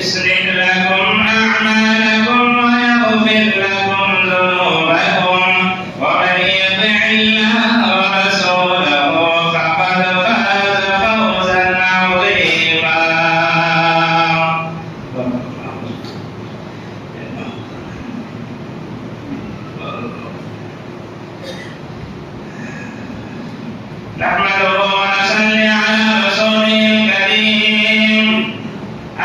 يصلح لكم أعمالكم ويغفر لكم ذنوبكم ومن يطع الله ورسوله فقد فاز فوزا عظيما. نحمده ونصلي على رسوله الكريم.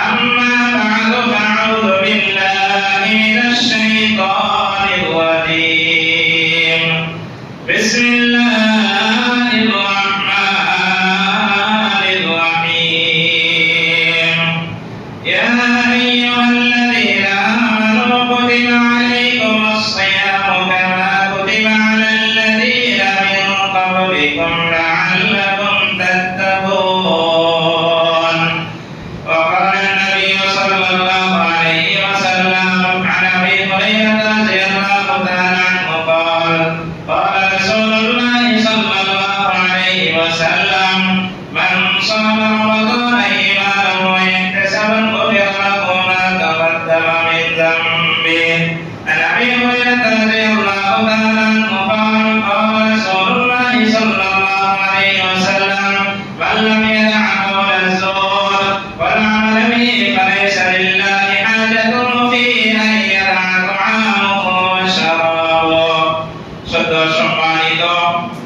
أما بعد فأعوذ بالله من الشيطان الرجيم. بسم الله الرحمن الرحيم. يا أيها الذين آمنوا كتب عليكم الصيام كما كتب على الذين من قبلكم لعلكم تتقون. وقال النبي صلى الله عليه وسلم عن أبي هريرة رضي الله تعالى عنه قال قال رسول الله صلى الله عليه وسلم من صام رمضان إيمانا واحتسابا غفر له ما تقدم من ذنبه. عن أبي هريرة رضي الله تعالى عنه قال قال رسول الله صلى الله عليه وسلم من لم يدع قول الزور والعمل به فليس لله حاجة في أن يدع طعامه وشرابه. সম্মানিত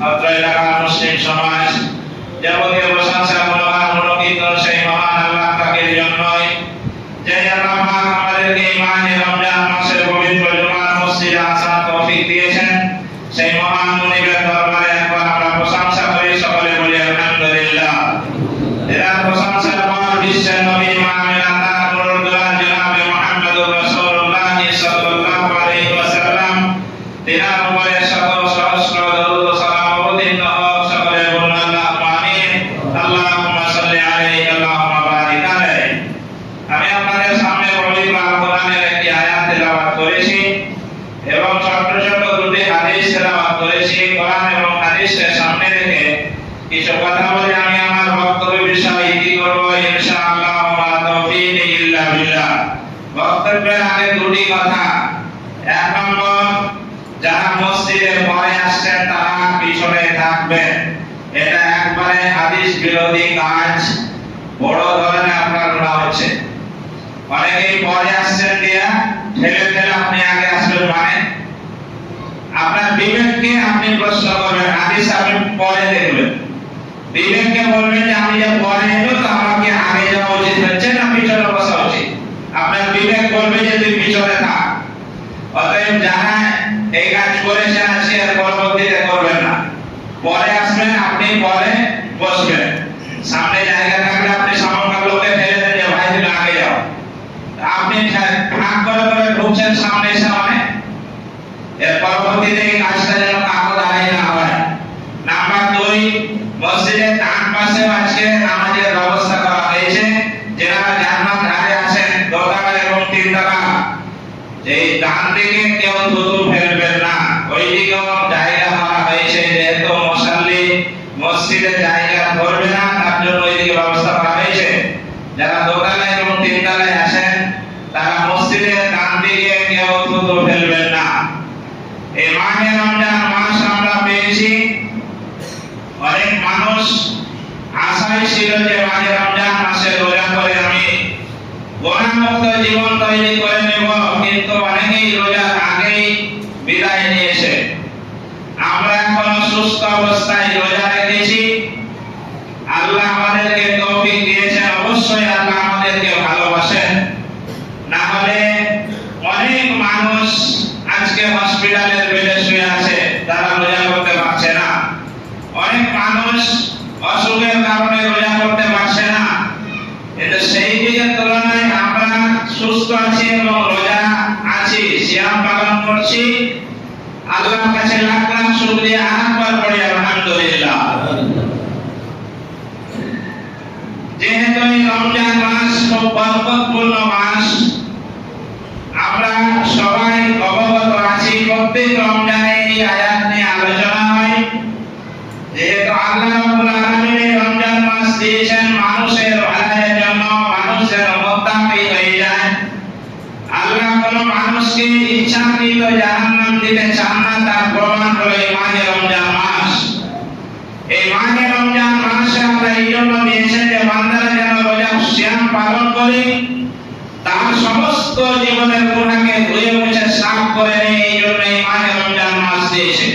অত্র এলাকার মুসলিম সমাজ, যাবতীয় প্রশংসা মনোকীর্তন সেই মহান আল্লাহ পাকের জন্যই, যে আল্লাহ পাক আমাদেরকে মাহে রমজান মাসের পবিত্র জুমার মসজিদে আসার তৌফিক দিয়েছেন। সেই মহান মুনিবের দরবারে একবার আমরা প্রশংসা করি, সকলে বলি আলহামদুলিল্লাহ। এরা প্রশংসার পর বিশ্বের নবী মুহাম্মদ আল্লাহর মুরুদ্দান জনাবে মুহাম্মদুর রাসূলুল্লাহ সাল্লাল্লাহু আলাইহি ওয়াসাল্লাম তিনার উপরে শত সহস্র দরুদ ও সালাম অবতীর্ণ হোক। সকলে বলুন আল্লাহুম্মা আমিন। আল্লাহুম্মা সাল্লি আলাইহি আল্লাহুম্মা বারিক আলাইহি। আমি আপনাদের সামনে পবিত্র আল কোরআনের একটি আয়াত তেলাওয়াত করেছি এবং ছোট ছোট দুটি হাদিস তেলাওয়াত করেছি। কোরআন এবং হাদিসকে সামনে রেখে কিছু কথা বলে আমি আমার বক্তব্য বিষয় ইতি করব ইনশাআল্লাহ। ওয়া তাওফীক ইল্লা বিল্লাহ। বক্তব্যের আগে দুটি কথা। এক নম্বর, যারা মসজিদে পরে আসছেন তারা পিছনে থাকবেন। এটা একবারে হাদিস বিরোধী কাজ, বড় ধরনের আপনার করা হচ্ছে। অনেকেই পরে আসছেন দিয়া ঠেলে ঠেলে আপনি আগে আসবেন, মানে আপনার বিবেককে আপনি প্রশ্ন করবেন, হাদিস আপনি পরে দেখবেন। বিবেককে বলবেন যে আমি যে পরে এলো তো আমাকে আগে যাওয়া উচিত হচ্ছে না পিছনে বসা উচিত। আপনার বিবেক বলবে যে তুই পিছনে থাক। অতএব যারা এই কাজ করেছেন আজকে আর পরবর্তীতে করবেন না। পরে আসবেন, আপনি পরে বসবেন। সামনে জায়গা থাকলে আপনি সামনের লোককে ঠেলে দেন যে ভাই তুমি আগে যাও। আপনি ভাগ করে করে ঢুকছেন সামনে সামনে, এর পরবর্তীতে এই কাজটা যেন কারো দাঁড়াই না হয়। নাম্বার 2, মসজিদের ডান পাশে আজকে নামাজের ব্যবস্থা করা হয়েছে। যারা জান্নাত ধারে আছেন দোতলা এবং তিনতলা, এই ডান দিকে কেউ থুতু ফেলবেন না, ওই দিকেও জায়গা করা হয়েছে। যেহেতু মুসাল্লি মসজিদে জায়গা ধরবে না তার জন্য ওই দিকে ব্যবস্থা করা হয়েছে। যারা দোতলা এবং তিনতলায় আছেন তারা মসজিদের ডান দিকে কেউ থুতু ফেলবেন না। এই মাহে রমজান মাস আমরা পেয়েছি। অনেক মানুষ আশায় ছিল যে মাহে রমজান মাসে রোজা করে আমি গুনাহমুক্ত জীবন তৈরি করে নেব, কিন্তু অনেকেই রোজার আগেই বিদায় নিয়েছে। আমরা এখন সুস্থ অবস্থায় রোজা রেখেছি। আল্লাহ আমাদেরকে তৌফিক দিয়েছেন, অবশ্যই আল্লাহ আমাদেরকে ভালোবাসেন। না হলে অনেক মানুষ আজকে হসপিটালের বেডে শুয়ে আছে, তারা রোজা করতে পারছে না। অনেক মানুষ অসুখের কারণে রোজা করতে পারছে না। কিন্তু সেই দিকের তুলনায় আমরা সুস্থ আছি এবং রোজা আছি, সিয়াম পালন করছি। আল্লাহর কাছে লাখ লাখ শুকরিয়া আরেকবার পড়ি আলহামদুলিল্লাহ। যেহেতু এই রমজান মাস খুব বরকতপূর্ণ মাস, আমরা সবাই অবগত আছি। প্রত্যেক রমজানে এই আয়াত নিয়ে আলোচনা হয়। যেহেতু আল্লাহ রাব্বুল আলামিন এই রমজান মাস দিয়েছেন মানুষের ভালোর জন্য, মানুষের মধ্যে মুত্তাকি হয়ে যায়। আল্লাহ কোন মানুষকে ইচ্ছাকৃত জাহান্নাম দিতে চান না, তার প্রমাণ হলো এই মাহে রমজান মাস। এই মাহে রমজান মাসে আল্লাহ এই জন্য দিয়েছেন যে বান্দারা যেন রোজা সিয়াম পালন করে তার সমস্ত জীবনের গুনাহকে ধুয়ে মুছে সাফ করে নেয়। এই জন্য এই মাহে রমজান মাস দিয়েছে।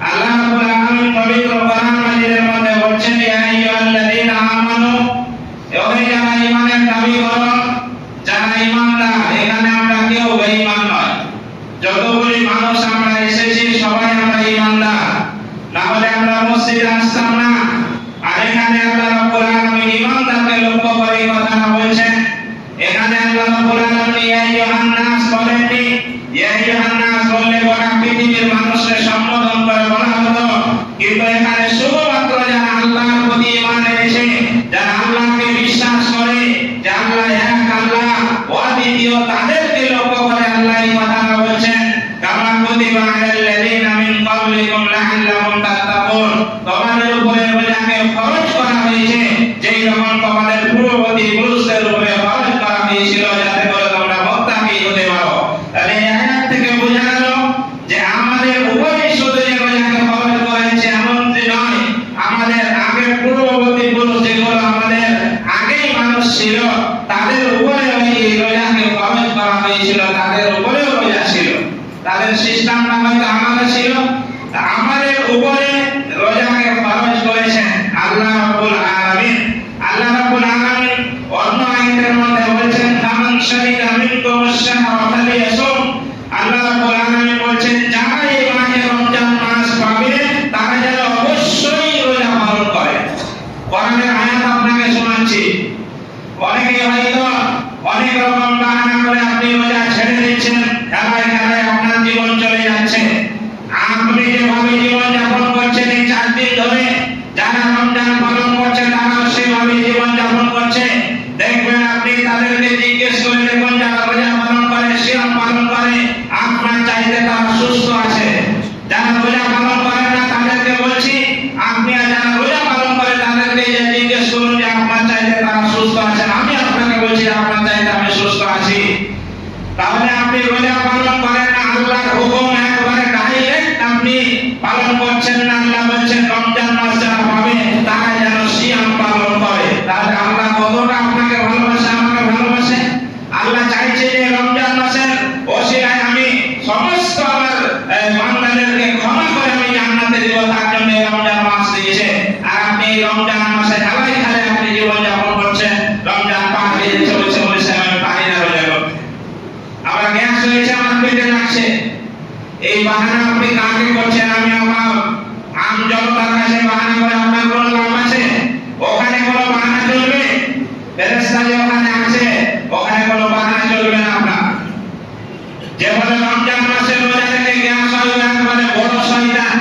আল্লাহ রাব্বুল আলামিন পবিত্র কোরআন মাজিদের মধ্যে বলছেন, ইয়া আইয়ুহাল্লাযীনা আমানু, ওহে যারা ঈমানের দাবি করো, যারা ঈমানদার। এখানে আমরা কেউ বেঈমান নয়, যতগুলি মানুষ আমরা এসেছি সবাই আমরা ঈমানদার, না হলে আমরা মসজিদে আসতাম না। আর এখানে আল্লাহ রাব্বুল আলামিন ঈমানদারকে লক্ষ্য করে কথা বলছেন। এখানে আল্লাহ রাব্বুল আলামিন ইয়া আইয়ুহান নাস বলেননি, ইয়া আইয়ুহান নাস বললে গোটা পৃথিবীর মানুষকে সম্বোধন করে বলা হতো, কিন্তু এখানে শুধুমাত্র যারা আল্লাহর প্রতি ঈমান এনেছে, যারা আল্লাহকে বিশ্বাস করে যে আল্লাহ এক, আল্লাহ অদ্বিতীয়, তাদেরকে লক্ষ্য করে আল্লাহ এই কথাটা বলছেন। কামা কুতিবা আলাল্লাযীনা মিন ক্বাবলিকুম লাআল্লাকুম তাত্তাকুন, তোমাদের উপরে রোজাকে ফরজ করা হয়েছে যেই রকম তোমাদের পূর্ববর্তী পুরুষদের উপরে ফরজ করা হয়েছিল, যাতে করে তোমরা মুত্তাকি হতে পারো। তাহলে এই আয়াত থেকে বোঝা গেল যে আমাদের উপরে শুধু যে রোজাকে ফরজ করেছে এমন নয়, আমাদের আগে পূর্ববর্তী পুরুষ যেগুলো আমাদের আগেই মানুষ ছিল তাদের উপরে এই রোজাকে ফরজ করা হয়েছিল, তাদের উপরেও রোজা ছিল। তাদের সিস্টেমটা হয়তো আমাদের ছিল, আমাদের উপরে রোজাকে ফরজ করেছেন আল্লাহ রাব্বুল আলামিন। আল্লাহ রাব্বুল আলামিন অন্য আয়াতের মধ্যে বলেছেন, ফামান শাহিদা মিনকুমুশ শাহরা ফালিয়াসুম। আল্লাহ রাব্বুল আলামিন বলেছেন, যারা এই মাহে রমজান মাস পাবে তারা যেন অবশ্যই রোজা পালন করে। কোরআনের আয়াত আপনাকে শোনাচ্ছি। অনেকে হয়তো অনেক রকম বাহানা করে আপনি রোজা ছেড়ে দিচ্ছেন, খেলায় খেলায় আপনার জীবন চলে যাচ্ছে। আপনি যেভাবে জীবন যাপন করছেন এই 4 দিন ধরে, যারা রমজান পালন করছে তারাও সেভাবে জীবন যাপন করছে। দেখবেন আপনি তাদেরকে জিজ্ঞেস করে দেখুন, যারা রোজা পালন করে, সিয়াম পালন করে, আপনার চাইতে তারা সুস্থ আছে। যারা রোজা পালন করে না তাদেরকে বলছি, আপনি যারা রোজা পালন করে তাদেরকে জিজ্ঞেস করুন যে আপনার চাইতে তারা সুস্থ আছেন। আমি আপনাকে বলছি আপনার চাইতে আমি সুস্থ আছি। তাহলে আপনি রোজা পালন করেন না, আল্লাহর হুকুম একবারে ডাইরেক্ট আপনি পালন করছেন না। আল্লাহ বলছেন রমজান মাস যারা পাবে তারা যেন সিয়াম পালন করে। তাহলে আল্লাহ কতটা আপনাকে ভালোবাসে, আমাকে ভালোবাসে। আল্লাহ চাইছে যে রমজান মাসের ওসিলায় আমি সমস্ত আমার বান্দাদেরকে ক্ষমা করে আমি জান্নাতে দেব, তার জন্য রমজান মাস দিয়েছে। আর আপনি রমজান মাসে খেলায় খেলায় আপনি জীবন যাপন করছেন। রমজান পার হয়ে চলেছে বলেছে আমি পারি না রোজা করতে, আমার গ্যাস হয়েছে, আমার পেটে লাগছে। এই বাহানা আপনি কাকে করছেন? আমি আমার আম জনতার কাছে বাহানা করে আপনার কোনো লাভ আছে? ওখানে কোনো বাহানা চলবে? ফেরেশতা যে ওখানে আছে ওখানে কোনো বাহানা চলবে না। আপনার যে বলে রমজান মাসে রোজা রেখে গ্যাস হয় একবারে বড় শয়তান।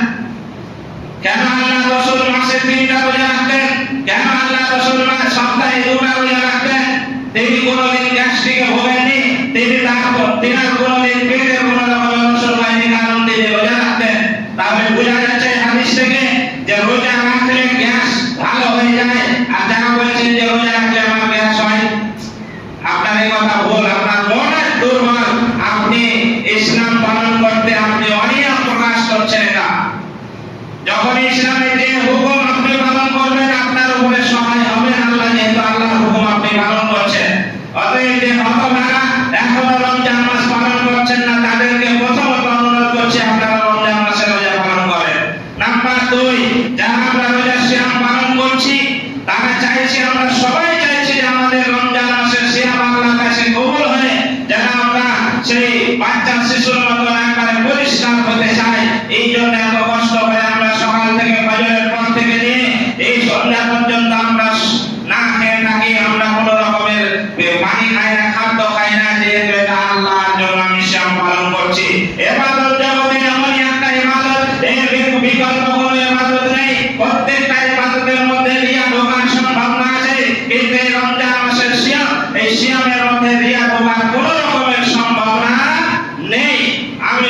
কেন আল্লাহ রাসূল মাসে 3টা রোজা রাখতেন? কেন আল্লাহ রাসূল সপ্তাহে 2টা রোজা রাখতেন? তিনি কোনোদিন গ্যাস্ট্রিকে ভোগেননি, তিনি কোনোদিন পেটের কোনো রকমের অসুখ হয়নি, কারণ তিনি রোজা রাখতেন। তাহলে বোঝা যাচ্ছে হাদিস থেকে যে রোজা রাখলে গ্যাস ভালো হয়ে যায়। আর যারা বলছেন যে রোজা রাখলে আমার গ্যাস হয়, আপনার এই কথা ভুল, আপনার মনের দুর্বল। আপনি ইসলাম পালন করতে আপনি অনিয়ম প্রকাশ করছেন। এটা যখন ইসলামের যে হুকুম আপনি পালন করবেন আপনার উপরে সহায় হবেন আল্লাহ, যেহেতু আল্লাহর হুকুম আপনি পালন করছেন। অতএব যে হতভাগা এখনো রমজান মাস পালন করছেন না তাদেরকে প্রথমত অনুরোধ করছি আপনারা রমজান মাসে রোজা পালন করেন। নাম্বার 2, যারা আমরা রোজা সিয়াম পালন করছি তারা চাইছি, আমরা সবাই চাইছি যে আমাদের রমজান মাসের সিয়াম আল্লাহর কাছে কবুল হয়, যেন আমরা সেই বাচ্চা শিশুর মতো একবারে পরিষ্কার হতে চাই। এই জন্য এত কষ্ট করে আমরা সকাল থেকে ফজরের পর থেকে নিয়ে এই সন্ধ্যা পর্যন্ত আমরা না খেয়ে থাকি, আমরা কোনো রকমের পানি খাই না, খাদ্য খাই না, যেহেতু এটা আল্লাহর জন্য আমি সিয়াম পালন করছি। ইবাদত জগতে এমনই একটা ইবাদত, এর বিকল্প কোনো ইবাদত নেই। প্রত্যেকটা ইবাদতের মধ্যে রিয়া ঢোকার সম্ভাবনা আছে, কিন্তু এই রমজান মাসের সিয়াম, এই সিয়ামের মধ্যে রিয়া ঢোকার কোনো রকমের সম্ভাবনা নেই। আমি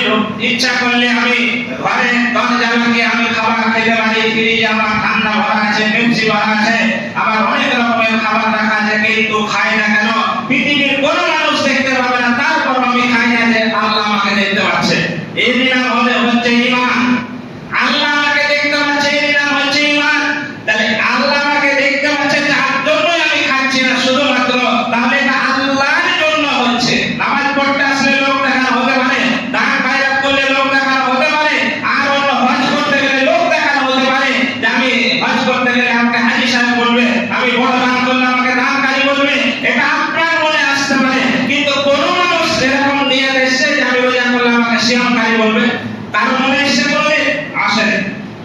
ইচ্ছা করলে আমি ঘরে 10 জনকে আমি খাবার খেতে পারি, ফ্রিজে আমার ঠান্ডা ভরা আছে, পেপসি ভরা আছে, আমার অনেক রকমের খাবার রাখা আছে, কিন্তু খাই না কেন? পৃথিবী এর নাম হচ্ছে ঈমান। আল্লাহ আমাকে দেখতে পাচ্ছে, এর নাম হচ্ছে ঈমান। তাহলে আল্লাহ আমাকে দেখতে পাচ্ছে, তার জন্যই আমি খাচ্ছি না শুধুমাত্র, তাহলে এটা আল্লাহর জন্য হচ্ছে। নামাজ পড়তে আসলে লোক দেখানো হতে পারে, দান খয়রাত করলে লোক দেখানো হতে পারে, আর অন্য হজ করতে গেলে লোক দেখানো হতে পারে যে আমি হজ করতে গেলে আমাকে হাজী সাহেব বলবে, আমি বড় দান করলে আমাকে দানকারী বলবে, এটা আপনার মনে আসতে পারে। কিন্তু কোন মানুষ এরকম নিয়ে এসেছে যে আমি রোজা করলে আমাকে সিয়ামকারী বলবে, তার মনে এসে বলবে আসে।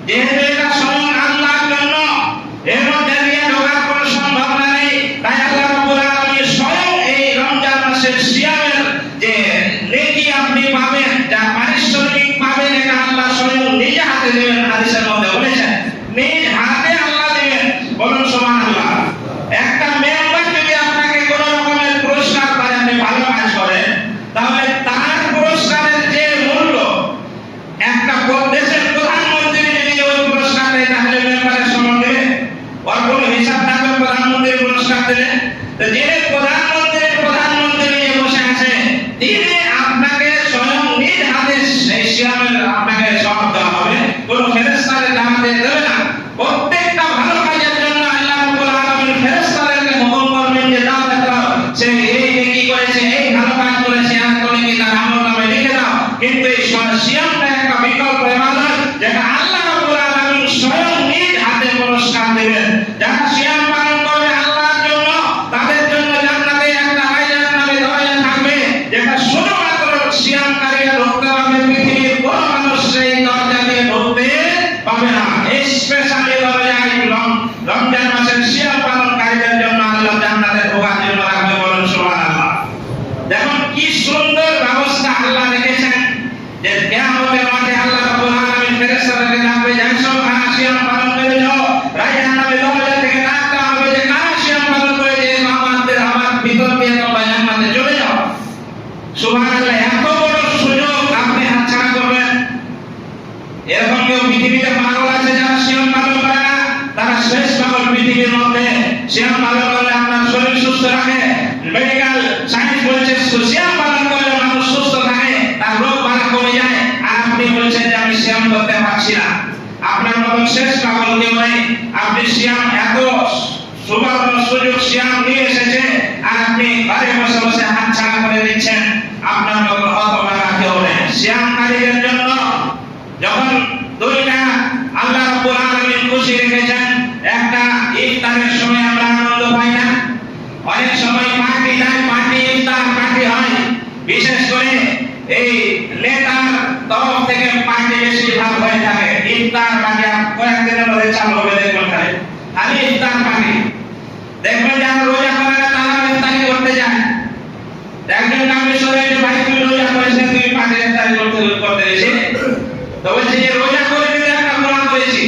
যেহেতু এটা স্বয়ং আল্লাহর জন্য, এর মধ্যে দিয়ে ঢোকার কোনো সম্ভাবনা নেই, তাই আল্লাহ রাব্বুল আলামিন স্বয়ং এই রমজান মাসের সিয়ামের যে নেকি আপনি পাবেন, যা পারিশ্রমিক পাবেন, এটা আল্লাহ স্বয়ং নিজে হাতে দেবেন। হাদিসের মধ্যে বলেছেন নিজ হাতে আল্লাহ দেবেন। বলুন সুবহানাল্লাহ। একটা মেম্বার যদি আপনাকে কোন রকমের পুরস্কার করে, আপনি ভালো কাজ করেন, তাহলে তার পুরস্কারের যে মূল্য, একটা দেশের প্রধানমন্ত্রী যদি ওই পুরস্কার দেয়, তাহলে মেম্বারের সমান দেবে? ওর কোনো হিসাব থাকবে প্রধানমন্ত্রীর পুরস্কার দেবে? তো যিনি প্রধানমন্ত্রী নিয়ে বসে আছে, তিনি আপনাকে স্বয়ং নিজ হাতে সেই সিয়ামের আপনাকে সওয়াব দেওয়া হবে, কোন ফেরেশতাকে জানাতে দেবে না। প্রত্যেকটা ভালো কাজের জন্য আল্লাহ রাব্বুল আলামিন ফেরেশতাদেরকে হুকুম করবেন যে দাও দাও, সে এই নেকি করেছে, এই ভালো কাজ করেছে, আর কোন কি তার আমলনামায় লিখে দাও। কিন্তু এই সিয়ামটা একটা বিকল্প ইবাদত, যেটা আল্লাহ রাব্বুল আলামিন স্বয়ং নিজ হাতে পুরস্কার দেবেন। যারা সিয়াম পালন করবে আল্লাহর জন্য, তাদের জন্য জান্নাতে একটা রায়জান নামে দরজা থাকবে, যেটা শুধুমাত্র সিয়ামকারীরা ঢুকতে পারবে, পৃথিবীর কোনো মানুষ সেই দরজা দিয়ে ঢুকতে পাবে না। এই স্পেশালি দরজা রমজান মাসের সিয়াম পালনকারীদের জন্য আল্লাহ জান্নাতে ঢোকার জন্য রাখবে। বলুন সুবহানাল্লাহ। দেখুন কি সুন্দর ব্যবস্থা আল্লাহ রেখেছেন, যে কিয়ামতের মাঠে আল্লাহ রাব্বুল আলামিন ফেরেশতাদেরকে ডাকবে, যাইছো কারা সিয়াম পালন করেছো, রায়জান নামে দরজা থেকে ডাকতে হবে যে কারা সিয়াম পালন করেছে, আমার ভিতর দিয়ে তোমরা জান্নাতে চলে যাও। সুবহানাল্লাহ। এত বড় সুযোগ আপনি হাতছাড়া করবেন? এরকম কেউ পৃথিবীতে পাগল আছে যারা সিয়াম পালন করে না? তারা শেষ পাগল পৃথিবীর মধ্যে। সিয়াম পালন করলে আপনার শরীর সুস্থ রাখে। মেডিকেল সায়েন্স বলছে সিয়াম পালন করলে মানুষ সুস্থ থাকে, তার রোগ বালা কমে যায়, আর আপনি বলছেন যে আমি সিয়াম করতে পারছি না। আপনার মতো শেষ পাগল কেউ নেই। আপনি সিয়াম এত সুবর্ণ সুযোগ সিয়াম নিয়ে এসেছে, আর আপনি ঘরে বসে বসে হাতছাড়া করে দিচ্ছেন। আপনার মতো হতভাগা কেউ নেই। সিয়ামকারীদের জন্য যখন দুইটা আল্লাহ রাব্বুল আলামিন খুশি রেখেছেন, একটা ইফতারের সময় আমরা আনন্দ পাই না, অনেক সময় পার্টি দেয়, পার্টি ইফতার পার্টি হয়। বিশেষ করে এই নেতার তরফ থেকে পার্টি বেশি ভাগ হয়ে থাকে। ইফতার পার্টি কয়েকদিনের মধ্যে চালু হবে, দেখবেন খালি ইফতার পার্টি। দেখবেন যারা রোজা করে না তারা ইফতারি করতে যায়। একজন কামিল সরে ভাই তুমি রোজা করেছে, তুমি পার্টি ইফতারি করতে এসে তো বলছে যে রোজা করে দিলে একটা গুনাহ করেছি,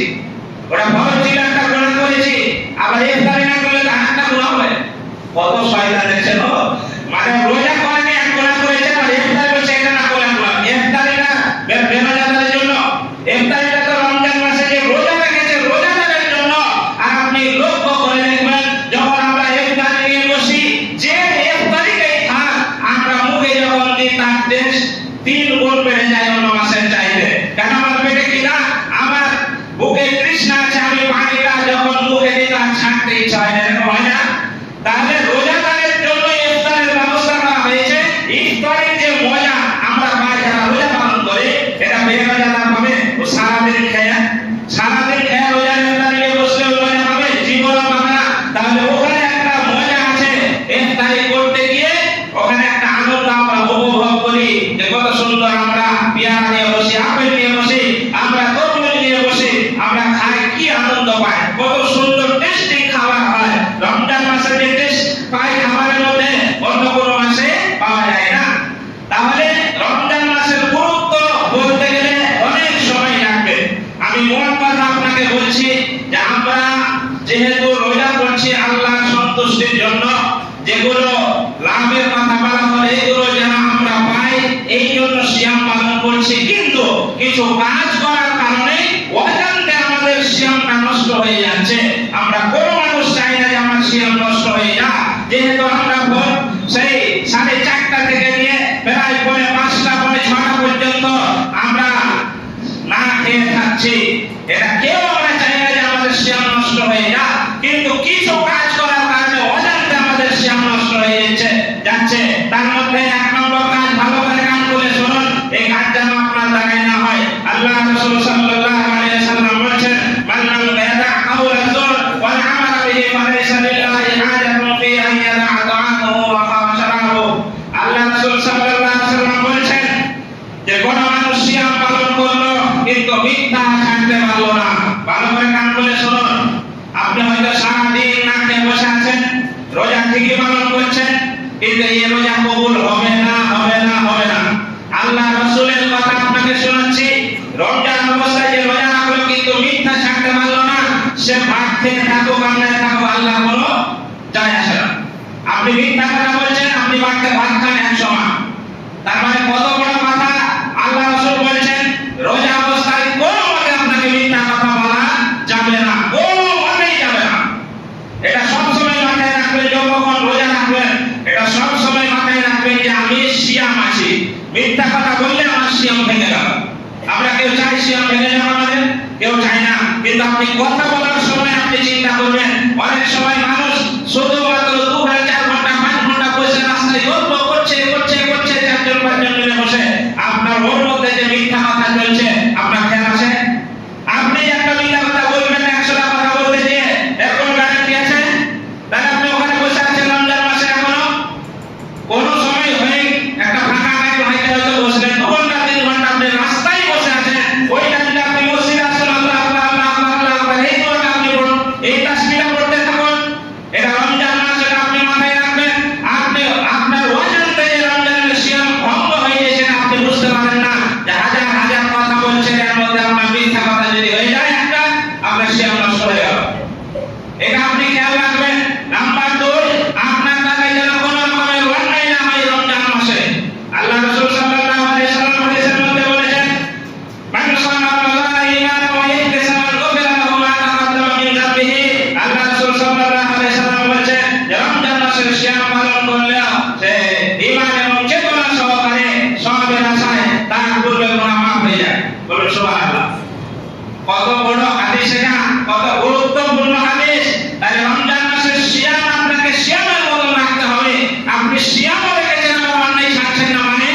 ওটা ফরজ ছিল, একটা গুনাহ করেছি, আবার ইফতারি না করলে তো একটা গুনাহ হবে। কত শয়তান দেখছেন? মানে রোজা করেনি, এক গুনাহ করেছে, আর ইফতারি বলছে এটা না করলে গুনাহ। ইফতারিটা বেরোজাদারের জন্য, ইফতারিটা তো রমজান মাসে যে রোজা রেখেছে রোজাদারের জন্য। আর আপনি লক্ষ্য করে দেখবেন যখন আমরা ইফতারি নিয়ে বসি, যে ইফতারিটাই খান, আমরা মুখে যখন দিই তার টেস্ট 3 গুণ বেড়ে যায় অন্য মাসের চাইতে। কেন? আমার পেটে কিনা, আমার বুকে তৃষ্ণা আছে, আমি পানিটা যখন মুখে দিই তার ছাড়তে ইচ্ছা হয় না, এরকম হয় না? তাহলে রোজাদারের জন্য ইফতারের ব্যবস্থা করা হয়েছে। ইফতারের যে মজা আমরা পাই যারা রোজা পালন করে, এটা বেরোজাদার পাবে। ও সারাদিন খেয়ে রোজা ইফতারি নিয়ে বসলে মজা পাবে, জীবনও পাবে না। তাহলে ওখানে একটা মজা আছে, ইফতারি করতে গিয়ে ওখানে একটা আনন্দ আমরা উপভোগ করি, যে কত সুন্দর আমরা পেয়ারা নিয়ে বসি, আপেল নিয়ে বসি, আমরা তরমুজ নিয়ে বসি, আমরা খাই, কি আনন্দ পাই, কত সুন্দর টেস্টি খাবার হয়। রমজান মাসে যে টেস্ট পাই খাবারের মধ্যে অন্য কোনো মাসে পাওয়া যায় না। তাহলে রমজান মাসের গুরুত্ব বলতে গেলে অনেক সময় লাগবে। আমি মূল কথা আপনাকে বলছি যে আমরা যেহেতু রোজা করছি আল্লাহর সন্তুষ্টির জন্য, যেগুলো লাভের কথা বলা হয় এগুলো যেন আমরা পাই, এই জন্য সিয়াম পালন করছি। কিন্তু কিছু কাজ করার কারণে অজান্তে আমাদের সিয়ামটা নষ্ট হয়ে যাচ্ছে। আমরা কোনো মানুষ চাই না যে আমার সিয়াম নষ্ট হয়ে যাক। যেহেতু আমরা সেই 4:30 থেকে নিয়ে প্রায় 5:30 6টা পর্যন্ত যাচ্ছে, তার মধ্যে এক নম্বর কাজ, ভালো করে কান খুলে শুনুন, এই কাজ যেন আপনার দ্বারাই না হয়। আল্লাহ রাসূল সাল্লাল্লাহু আলাইহি ওয়াসাল্লাম বলেছেন, মান লাম ইয়াদা কাওলা যুর ওয়াল আমাল বিহি ফালাইসা লিল্লাহি হাজাতুন ফি আন ইয়াদা তাআমাহু ওয়া শারাবাহু। আল্লাহ রাসূল সাল্লাল্লাহু আলাইহি ওয়াসাল্লাম বলেছেন যে কোন মানুষ সিয়াম পালন করলো কিন্তু মিথ্যা ছাড়তে পারলো না। ভালো করে কান খুলে শুনুন, আপনি হয়তো সারা দিন না খেয়ে বসে আছেন, রোজা ঠিকই পালন করছেন, কিন্তু এই রোজা কবুল হবে না, হবে না, হবে না। আল্লাহ রাসূলের কথা আপনাকে শোনাচ্ছি, রমজান অবস্থায় যে রোজা রাখলো কিন্তু মিথ্যা ছাড়তে পারলো না, সে ভাত খেয়ে থাকুক আর না থাকুক আল্লাহ কোনো যায় আসে না। আপনি মিথ্যা কথা বলছেন, আপনি বাড়িতে ভাত খান এক সময়, তার মানে কত বড় কথা। আল্লাহ রাসূল বলেছেন রোজা অবস্থায় কোনো মতে আপনাকে মিথ্যা কথা বলা যাবে না, কোনো মতেই যাবে না। এটা সব সময় মাথায় রাখবেন, যখন রোজা রাখবেন এটা সব সময় মাথায় রাখবেন যে আমি সিয়াম আছি, মিথ্যা কথা বললে আমার সিয়াম ভেঙে গেল। আমরা কেউ চাই সিয়াম ভেঙে যাবে আমাদের? কেউ চাই না। কিন্তু আপনি কথা বলার সময় আপনি চিন্তা করবেন, অনেক সময় মানুষ শুধুমাত্র 2 ঘন্টা 4 ঘন্টা 5 ঘন্টা বসে রাস্তায় গল্প করছে করছে করছে, 4 জন 5 জন মিলে বসে, আপনার ওর মধ্যে যে মিথ্যা কথা চলছে আপনার খেয়াল আছে? আপনি একটা মিথ্যা কথা বলবেন 100টা কথা বলতে গিয়ে এর কোনো গ্যারান্টি আছে? তাহলে আপনি ওখানে বসে আছেন রমজান মাসে, এখনো কোন সময় হয়ে একটা ফাঁকা টাইম হয়তো বসলেন 2 ঘন্টা 3 ঘন্টা আপনি রাস্তায় বসে আছেন, ওই টাইমটা আপনি মসজিদে আসুন, আল্লাহ আল্লাহ আল্লাহ আল্লাহ আল্লাহ এই দোয়াটা আপনি পড়ুন, এই তাসবিহটা পড়তে থাকুন। এটা রমজান মাস, এটা আপনি মাথায় রাখবেন। আপনি আপনার অজান্তে যে রমজানের সিয়াম ভঙ্গ হয়ে গেছে আপনি বুঝতে পারেন না, যে হাজার হাজার কথা বলছেন, এর মধ্যে আপনার মিথ্যা কথা যদি হয়ে যায় একটা, আপনার সিয়াম নষ্ট হয়ে গেল। এটা আপনি খেয়াল রাখবেন। নাম্বার 2, আপনার দ্বারা যেন কোনো রকমের অন্যায় না হয় রমজান মাসে। আল্লাহ রাসূল সাল্লাল্লাহু আলাইহি ওয়াসাল্লাম হাদিসের মধ্যে বলেছেন, মান সামা রমাদান ঈমানান ওয়া ইহতিসাবান গুফিরা লাহু মা তাকাদ্দামা মিন যামবিহি। আল্লাহ রাসূল সাল্লাল্লাহু আলাইহি ওয়াসাল্লাম বলেছেন যে রমজান মাসের সিয়াম পালন করলে সে ঈমান এবং চেতনা সহকারে সওয়াবের আশায় তার পূর্বের গুনাহ মাফ হয়ে যায়। বলুন সুবহানাল্লাহ। কত বড় হাদিস এটা, কত গুরুত্বপূর্ণ হাদিস। তাহলে রমজান মাসের সিয়াম আপনাকে সিয়ামের মতো রাখতে হবে। আপনি সিয়ামও রেখেছেন আবার অন্যায় ছাড়ছেন না, মানে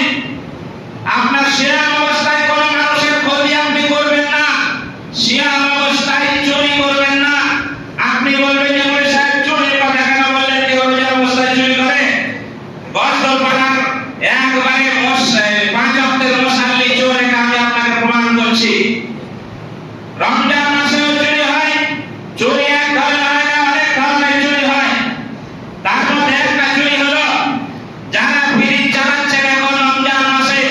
আপনার সিয়াম অবস্থায় কোনো মানুষের ক্ষতি আপনি করবেন না, সিয়াম অবস্থায় চুরি করবেন না। আপনি বলবেন যে ওই সাহেব চুরির কথা কেন বললেন, কেউ রোজার অবস্থায় চুরি করে? গসল পাড়ার একবারে 5 ওয়াক্তের মুসাল্লি চোর, এটা আমি আপনাকে প্রমাণ করছি। রমজান মাসেও চুরি হয়, চুরি এক ধরনের হয় না, অনেক ধরনের চুরি হয়। তার মধ্যে একটা চুরি হলো যারা ফ্রিজ চালাচ্ছেন এখন রমজান মাসে,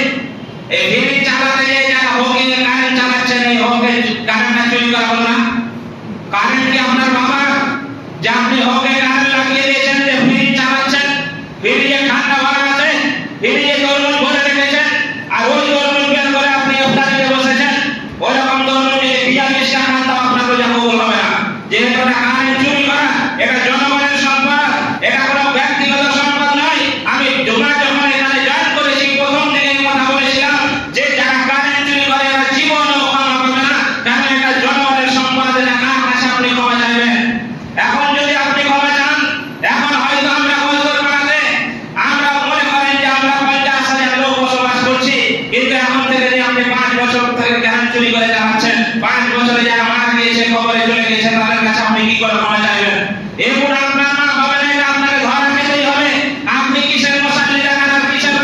এই ফ্রিজ চালাতে গিয়ে যারা হোকে কারেন্ট চালাচ্ছেন, এই হোকে কারেন্টটা চুরি করা হলো না? কারেন্ট কি আপনার বাবা? যে আপনি হোকে কারেন্ট লাগিয়ে দিয়েছেন, যে ফ্রিজ চালাচ্ছেন, ফ্রিজে ঠান্ডা ভরা আছে, ফ্রিজে তরমুজ ভরে রেখেছেন, আর ওই তরমুজ বের করে আপনি ইফতারিতে বসেছেন, ওরকম তরমুজ যদি 42টা খান তাও আপনার রোজা কবুল হবে না। যেহেতু এটা কারেন্ট চুরি করা, এটা জনগণের সম্পদ, এটা কোনো ব্যক্তিগত সম্পদ নয়। আমি যখন এখানে জয়েন করেছি প্রথম থেকে এই কথা বলেছিলাম যে যারা কারেন্ট চুরি করে এরা জীবনেও ক্ষমা পাবে না, কারণ এটা জনগণের সম্পদ, এটা কার কাছে আপনি ক্ষমা চাইবেন? এখন যদি আপনি ক্ষমা চান, এখন হয়তো আমরা গসল পাড়াতে আমরা মনে করেন যে আমরা 50,000 লোক বসবাস করছি, কিন্তু এখন থেকে যে আপনি 5 বছর থেকে কারেন্ট চুরি করে যাচ্ছেন, 5 বছরে যারা মারা গিয়েছে, কবরে চলে গিয়েছে, তাদের কাছে আপনি কি করে ক্ষমা চাইবেন? এরপর আপনার মা হবে না, এটা আপনাকে ধরা খেতেই হবে। আপনি কিসের মুসাল্লি দেখাচ্ছেন, কিসের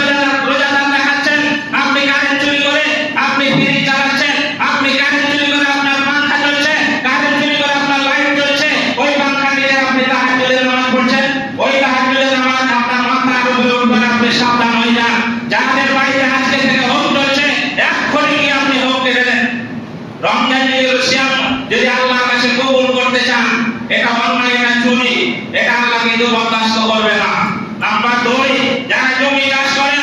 রোজাদার দেখাচ্ছেন? আপনি কারেন্ট চুরি করে আপনি ফ্রিজ চালাচ্ছেন, আপনি কারেন্ট চুরি করে আপনার পাখা চলছে, কারেন্ট চুরি করে আপনার লাইট চলছে, ওই পাখা নিয়ে আপনি তাহাজ্জুদের নামাজ পড়ছেন, ওই তাহাজ্জুদের নামাজ আপনার মাথার উপরে উঠবে, আপনি সাবধান হয়ে যান। যাদের বাড়িতে আজকে থেকে হোম চলছে, এক্ষুনি গিয়ে আপনি হোম কেটে দেন। রমজানের সিয়াম যদি আল্লাহর কাছে কবুল করতে চান, এটা অন্যায়, এটা চুরি, এটা আল্লাহ কিন্তু বরদাস্ত করবে না। নাম্বার 2, যারা জমি চাষ করেন,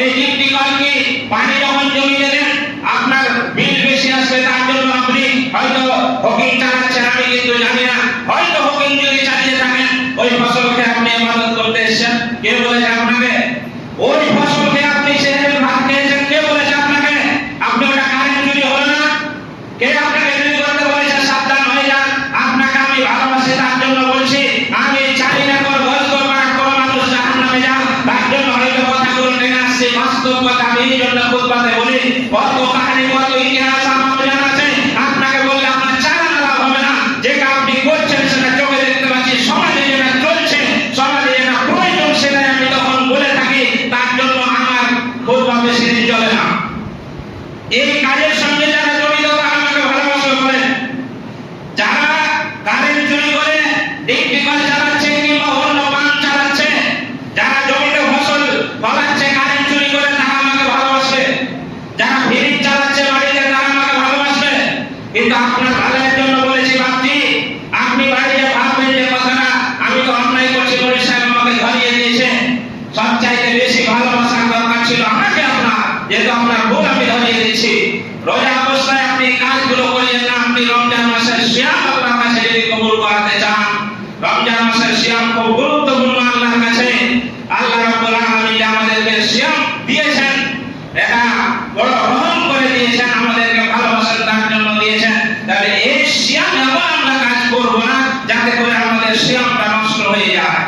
এই দিকটি কল কি পানি যখন জমিতে দেন আপনার বিল বেশি আসবে, তার জন্য আপনি হয়তো হকিং চালাচ্ছেন, আমি কিন্তু জানি না, হয়তো হকিং যদি চালিয়ে থাকেন ওই ফসলকে আপনি ইবাদত করতে এসেছেন, কে বলেছে আপনাকে? ওই ফসলকে আপনি সেহের ভাত খেয়েছেন, কে বলেছে আপনাকে? আপনি ওটা কারেন্ট চুরি হলো না? কে আপনাকে চুরি করতে বলেছে? সাবধান হয়ে যান। আপনাকে আমি ভালোবাসি, তার জন্য বলছি, আমি চাই না কোনো গসল পাড়ার কোনো মানুষ জাহান্নামে যান। কত কাহিনী, কত ইতিহাস আমার জানা আছে। আপনাকে বললে আপনার চারা লাভ হবে না। যেটা আপনি করছেন সেটা চোখে দেখতে পাচ্ছি, সমাজে যেটা চলছে, সমাজে যেটা প্রয়োজন সেটাই আমি তখন বলে থাকি। তার জন্য আমার খুতবা বেশি দিন চলে না। এই কাজের সঙ্গে যারা জড়িত তারা আমাকে ভালোবাসা করেন। যারা কারেন্ট চুরি করে ডিপটিকল চালাচ্ছে কিংবা অন্য পান চালাচ্ছে, যারা জমিতে ফসল ফলাচ্ছে কারেন্ট চুরি করে, তারা আমাকে ভালোবাসে। যারা ফ্রিজ চালাচ্ছে বাড়িতে, তারা আমাকে ভালোবাসে। কিন্তু আপনার ভালোর জন্য বলেছি বাপজি, আপনি বাড়িতে ভাববেন যে কথাটা আমি তো অন্যায় করছি, বলে সাহেব আমাকে ধরিয়ে দিয়েছে। সবচাইতে বেশি ভালোবাসার দরকার ছিল আমাকে আপনার, যেহেতু আপনার ভুল আমি ধরিয়ে দিচ্ছি। রোজা অবস্থায় আপনি কাজগুলো করিয়েন না। আপনি রমজান মাসের সিয়াম আল্লাহর কাছে যদি কবুল করাতে চান, রমজান মাসের সিয়াম খুব গুরুত্বপূর্ণ আল্লাহর কাছে। আল্লাহ রাব্বুল আলামিন আমাদেরকে সিয়াম দিয়েছেন, এটা বড় রহম করে দিয়েছেন, আমাদেরকে ভালোবাসার তার জন্য দিয়েছেন। তাহলে এই সিয়াম এমন আমরা কাজ করব না যাতে করে আমাদের সিয়ামটা নষ্ট হয়ে যায়,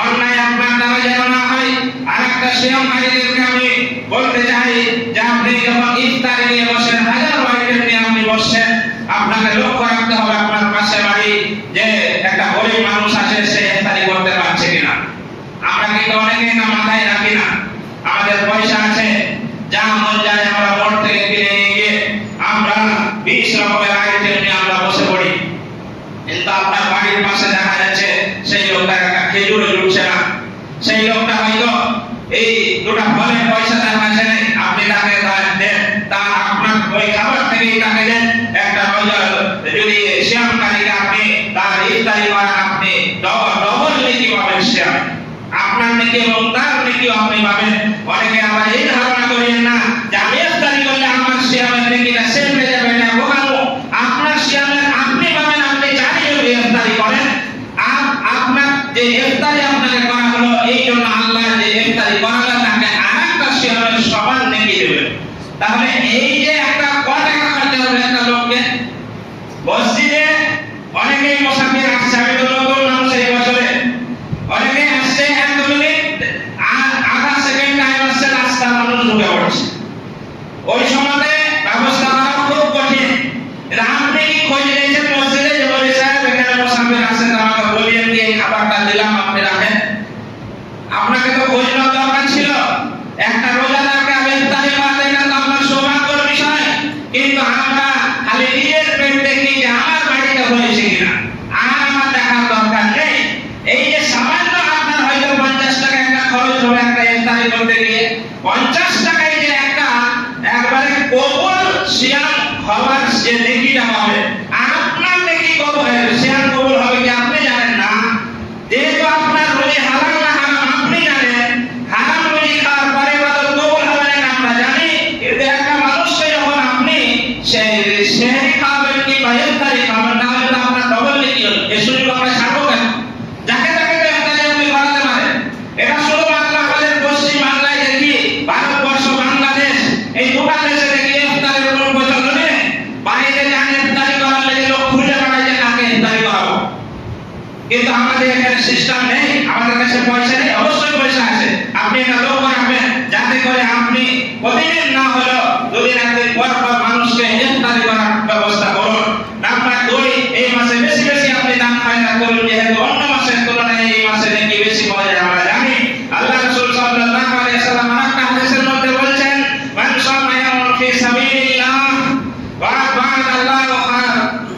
অন্যায় আপনার দ্বারা যেন না হয়। আরেকটা সিয়ামকারীদেরকে আমি বলতে চাই যে আপনি যখন ইফতারি নিয়ে বসেন, হাজার আইটেম নিয়ে আপনি বসছেন, আপনাকে লক্ষ্য রাখতে হবে আপনার পাশে বাড়ি যে একটা গরিব মানুষ আছে, সে ইফতারি করতে পারছে কিনা। আমরা কিন্তু অনেকে এটা মাথায় রাখি না। আমাদের পয়সা আছে, যা মন যায় আমরা মোড় থেকে কিনে নিয়ে গিয়ে আমরা 20 রকমের আইটেম নিয়ে আমরা বসে পড়ি। কিন্তু আপনার বাড়ির পাশে দেখা যাচ্ছে সেই লোকটা একটা খেজুরে জুটছে না, সেই লোকটা হয়তো এই দুটা ফলের পয়সা তার কাছে নেই, আপনি তাকে দেন, তার আপনার ওই খাবার থেকেই তাকে দেন। একটা যদি সিয়ামকারীকে আপনি তার ইফতারি করেন, আপনি ডবল নেকি পাবেন। সিয়াম আপনার নেকি এবং তার নেকি আপনি পাবেন। অনেকে আবার এই ধারণা করেন না যে আমি ইফতারি করলে আমার সিয়ামের নেকিটা সেম হয়ে যাবে, না বোকামো। আপনার সিয়ামের আপনি পাবেন, আপনি জানেন যদি ইফতারি করেন। আপনার যে ইফতারি আপনাকে করা হলো, এই জন্য আল্লাহ যে ইফতারি করালেন তাকে আরেকটা সিয়ামের সমান নেকি দেবেন। তাহলে এই যে একটা কত টাকা খরচ হবে একটা লোককে। মসজিদে অনেকেই মুসাফির আসছে, আমি তো নতুন মানুষ এই বছরে, অনেকেই আসছে 1 মিনিট আধা সেকেন্ড টাইম আসছে, রাস্তা মানুষ ঢুকে পড়ছে। ওই সময়তে ব্যবস্থা করা খুব কঠিন। আপনি কি খোঁজ নিয়েছেন মসজিদে যে বলি সাহেব এখানে মুসাফির আসেন, আমাকে বলিয়ে দিয়ে এই খাবারটা দিলাম, আপনি রাখেন? আপনাকে তো খোঁজ নেওয়া দরকার ছিল। একটা রোজাদারকে আমি ইফতারি করাতে, এটা তো আপনার সৌভাগ্যের বিষয়। কিন্তু আমরা খালি নিজের পেট দেখি যে আমার বাড়িতে হয়েছে কিনা, আর আমার দেখার দরকার নেই। এই যে সামান্য আপনার হয়তো 50 টাকা একটা খরচ হবে একটা ইফতারি করতে গিয়ে, 50 টাকায় যে একটা একবারে কবুল সিয়াম হওয়ার যে নেকিটা হবে, আপনার নেকি কত হবে? সিয়াম কবুল হবে কি আপনি জানেন না? যেহেতু আপনার রুজি হালাল না হারাম আপনি জানেন, হারাম রুজি খাওয়ার পরে ইবাদত কবুল হবে না আমরা জানি। কিন্তু একটা মানুষকে যখন আপনি সেহরি খাওয়াবেন কিংবা ইফতারি খাওয়াবেন, তাহলে তো আপনার ডবল নেকি হবে। এই সুযোগ আমরা ছাড়বো কেন? যাকে তাকে ইফতারি আপনি করাতে পারেন। এটা শুধুমাত্র আমাদের পশ্চিম বাংলায় দেখি, ভারতবর্ষ বাংলাদেশ এই দুটা দেশে দেখি ইফতারের কোনো প্রচলন নেই। বাইরে যান ইফতারি করার লেগে লোক খুঁজে বেড়ায় যে কাকে ইফতারি করাবো। কিন্তু আমাদের এখানে সিস্টেম নেই, আমাদের কাছে পয়সা নেই। অবশ্যই পয়সা আছে, আপনি এটা লক্ষ্য রাখবেন যাতে করে আপনি প্রতিদিন না হলেও 2 দিন পর পর মানুষকে ইফতারি করার ব্যবস্থা করুন। নাম্বার 2, এই মাসে বেশি বেশি আপনি দান ফায়দা করুন, যেহেতু অন্য মাসের তুলনায় এই মাসে নাকি বেশি পাওয়া যায় আমরা জানি। আল্লাহ রাসূল সাল্লাল্লাহু আলাইহি ওয়াসাল্লাম একটা হাদিসের মধ্যে বলেছেন, মান সামা ইয়াওমান ফি সাবিলিল্লাহ ওয়া বা'দাল্লাহু খায়র।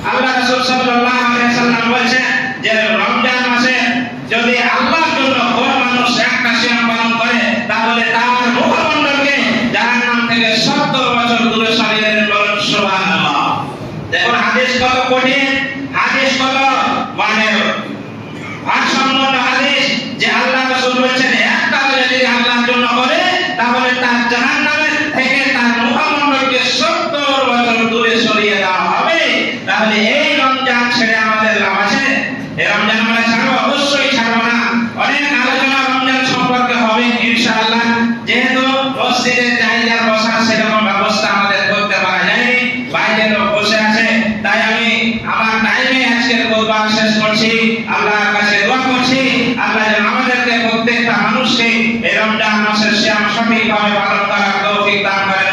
আল্লাহ রাসূল সাল্লাল্লাহু আলাইহি ওয়াসাল্লাম বলেছেন যে রমজান মাসে যদি আল্লাহর জন্য কোন মানুষ একটা সিয়াম পালন করে, তাহলে তার মুখমণ্ডলকে জাহান্নাম থেকে 70 বছর দূরে সরিয়ে দেন। বলুন সুবহানাল্লাহ। দেখুন হাদিস কত কঠিন, হাদিস কত মানে ভারসাম্যপূর্ণ হাদিস, যে আল্লাহ রাসূল বলেছেন একটা যদি আল্লাহর জন্য করে, তাহলে তার জাহান্নামের থেকে তার মুখমণ্ডলকে 70 বছর দূরে সরিয়ে দেওয়া হবে। তাহলে এই রমজান ছেড়ে আমাদের লাভ আছে? এই রমজান আমরা ছাড়বো? অবশ্যই ছাড়বো না। অনেক আলোচনা রমজান সম্পর্কে হবে ইনশাআল্লাহ। যেহেতু মসজিদে জায়গা বসার সেরকম ব্যবস্থা আমাদের করতে পারা যায়নি, বাইরে লোক বসে আছে, তাই আমি আমার টাইমে আজকের খুতবা শেষ করছি। আল্লাহর কাছে দোয়া করছি আল্লাহ যেন আমাদেরকে প্রত্যেকটা মানুষকে এই রমজান মাসের সিয়াম সঠিকভাবে পালন করার তৌফিক দান করেন।